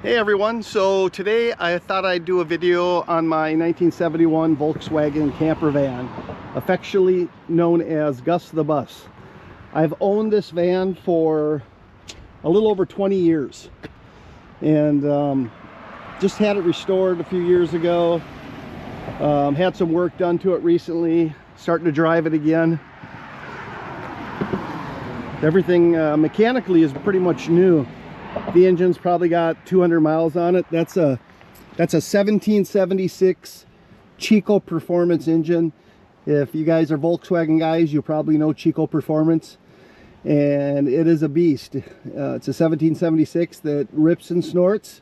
Hey everyone, so today I thought I'd do a video on my 1971 Volkswagen camper van, affectionately known as Gus the Bus. I've owned this van for a little over 20 years and just had it restored a few years ago. Had some work done to it recently, starting to drive it again. Everything mechanically is pretty much new. The engine's probably got 200 miles on it. That's a 1776 Chico Performance engine. If you guys are Volkswagen guys, you probably know Chico Performance, and it is a beast. It's a 1776 that rips and snorts.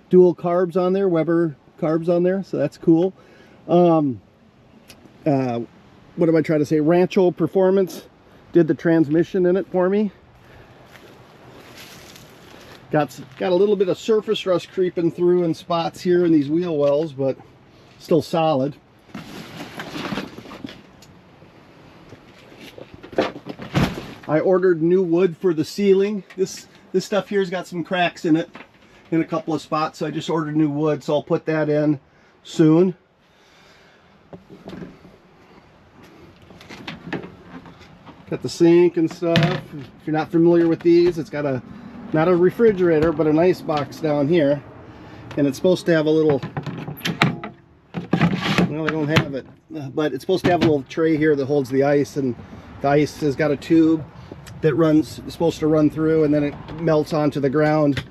Dual carbs on there, Weber carbs on there, so that's cool. What am I trying to say? Rancho Performance did the transmission in it for me. Got a little bit of surface rust creeping through in spots here in these wheel wells, but still solid. I ordered new wood for the ceiling. This stuff here's got some cracks in it in a couple of spots, so I just ordered new wood, so I'll put that in soon. Got the sink and stuff. If you're not familiar with these, it's got not a refrigerator, but an ice box down here, and it's supposed to have a little, well, I don't have it, but it's supposed to have a little tray here that holds the ice, and the ice has got a tube that is supposed to run through, and then it melts onto the ground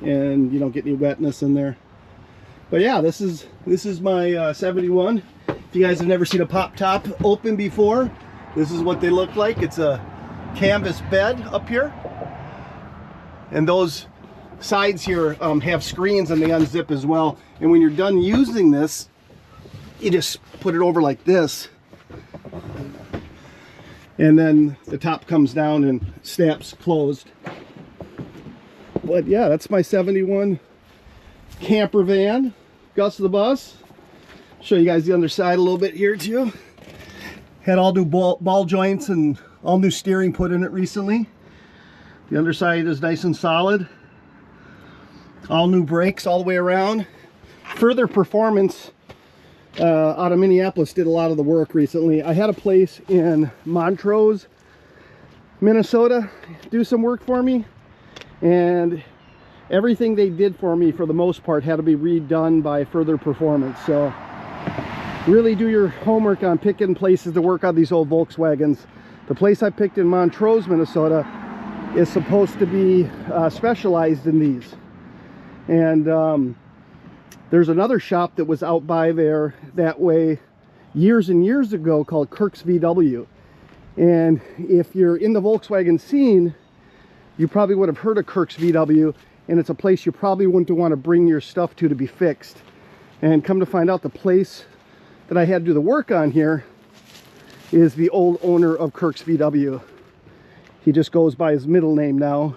and you don't get any wetness in there. But yeah, this is my 71. If you guys have never seen a pop top open before, this is what they look like. It's a canvas bed up here, and those sides here have screens, and they unzip as well. And when you're done using this, you just put it over like this, and then the top comes down and snaps closed. But yeah, that's my 71 camper van, Gus the Bus. Show you guys the underside a little bit here too. Had all new ball joints and all new steering put in it recently. The underside is nice and solid. All new brakes all the way around. Further Performance out of Minneapolis did a lot of the work recently. I had a place in Montrose, Minnesota do some work for me, and everything they did for me for the most part had to be redone by Further Performance. So really do your homework on picking places to work on these old Volkswagens. The place I picked in Montrose, Minnesota is supposed to be specialized in these, and there's another shop that was out by there that way years and years ago called Kirk's VW. And if you're in the Volkswagen scene, you probably would have heard of Kirk's VW, and it's a place you probably wouldn't want to bring your stuff to be fixed. And come to find out, the place that I had to do the work on here is the old owner of Kirk's VW. He just goes by his middle name now,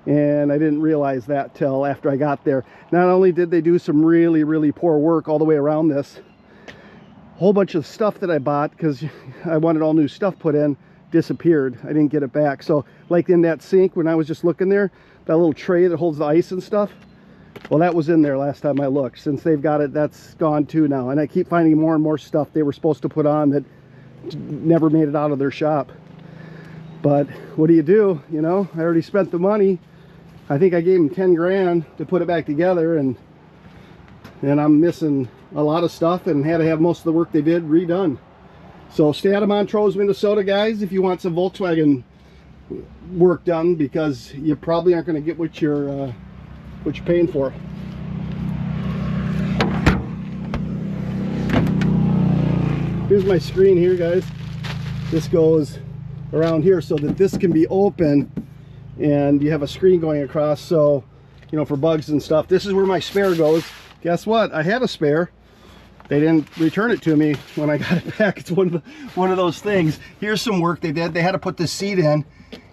and I didn't realize that till after I got there. Not only did they do some really poor work all the way around this, a whole bunch of stuff that I bought because I wanted all new stuff put in disappeared. I didn't get it back. So like in that sink when I was just looking there, that little tray that holds the ice and stuff, well, that was in there last time I looked. Since they've got it, that's gone too now, and I keep finding more and more stuff they were supposed to put on that never made it out of their shop. But what do? You know, I already spent the money. I think I gave them 10 grand to put it back together, and I'm missing a lot of stuff and had to have most of the work they did redone. So stay out of Montrose, Minnesota, guys, if you want some Volkswagen work done, because you probably aren't going to get what you're paying for. Here's my screen here, guys. This goes around here so that this can be open, and you have a screen going across, so you know, for bugs and stuff. This is where my spare goes. Guess what? I had a spare. They didn't return it to me when I got it back. It's one of those things. Here's some work they did. They had to put the seat in,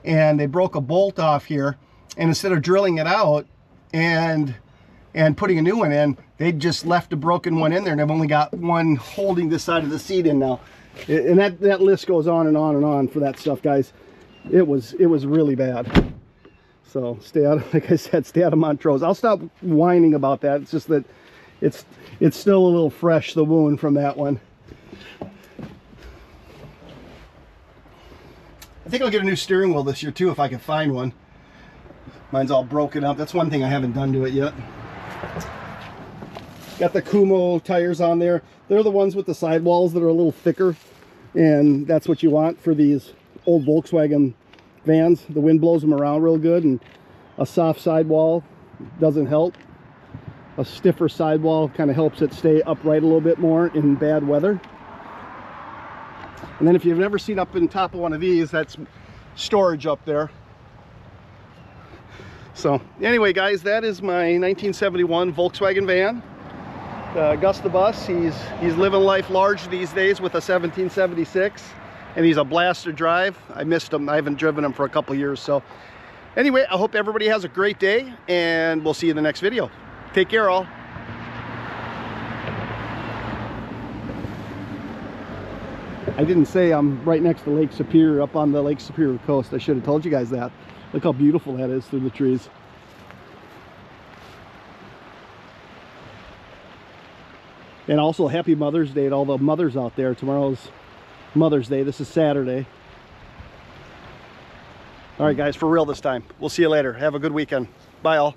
and they broke a bolt off here, and instead of drilling it out and putting a new one in, they just left a broken one in there, and I've only got one holding this side of the seat in now. And that list goes on and on and on for that stuff, guys. It was really bad. So stay out, like I said, stay out of Montrose. I'll stop whining about that. It's just that it's still a little fresh, the wound from that one. I think I'll get a new steering wheel this year too if I can find one. Mine's all broken up. That's one thing I haven't done to it yet. Got the Kumo tires on there. They're the ones with the sidewalls that are a little thicker, and that's what you want for these old Volkswagen vans. The wind blows them around real good, and a soft sidewall doesn't help. A stiffer sidewall kind of helps it stay upright a little bit more in bad weather. And then if you've never seen up in top of one of these, that's storage up there. So anyway, guys, that is my 1971 Volkswagen van. Gus the Bus, he's living life large these days with a 1776, and he's a blast to drive. I missed him. I haven't driven him for a couple years. So anyway, I hope everybody has a great day, and we'll see you in the next video. Take care, all. I didn't say I'm right next to Lake Superior, up on the Lake Superior coast. I should have told you guys that. Look how beautiful that is through the trees. And also happy Mother's Day to all the mothers out there. Tomorrow's Mother's Day. This is Saturday. All right, guys, for real this time. We'll see you later. Have a good weekend. Bye, all.